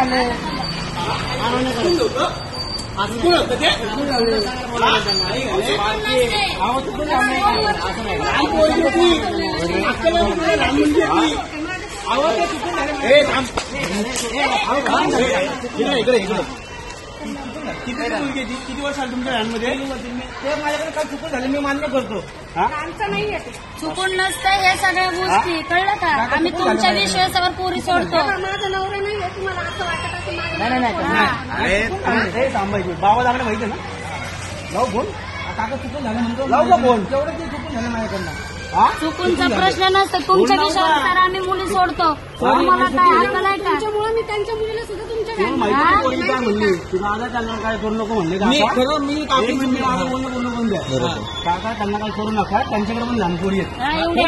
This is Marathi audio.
झालं किती वर्ष आले तुमच्या लहानमध्ये? ते माझ्याकडे काय चुकून झालं मी मान्य करतो. चुकून नसतं हे सगळ्या गोष्टी कळलं का? आम्ही तुमच्या विश्वासावर पोरी सोडतो. माझा नवरा नाही आहे तुम्हाला असं वाटत असेल नाही थांबायची बाबा लागलं माहिती ना. लाव फोन काका चुकून झालं म्हणतो लाव का फोन तेवढं ते चुकून झालं माझ्याकडनं. चुकूनचा प्रश्न नसतो तुमच्या विश्वासावर आम्ही मुली सोडतो. तुम्हाला काय हक्क नाही का? त्याच्यामुळे मी त्यांच्या मुलीला सुद्धा तुमच्या माहिती काय म्हणली तुला आता त्यांना काय करू नको म्हणले काका त्यांना काय करू नका त्यांच्याकडे पण लहानपोरी आहेत. एवढे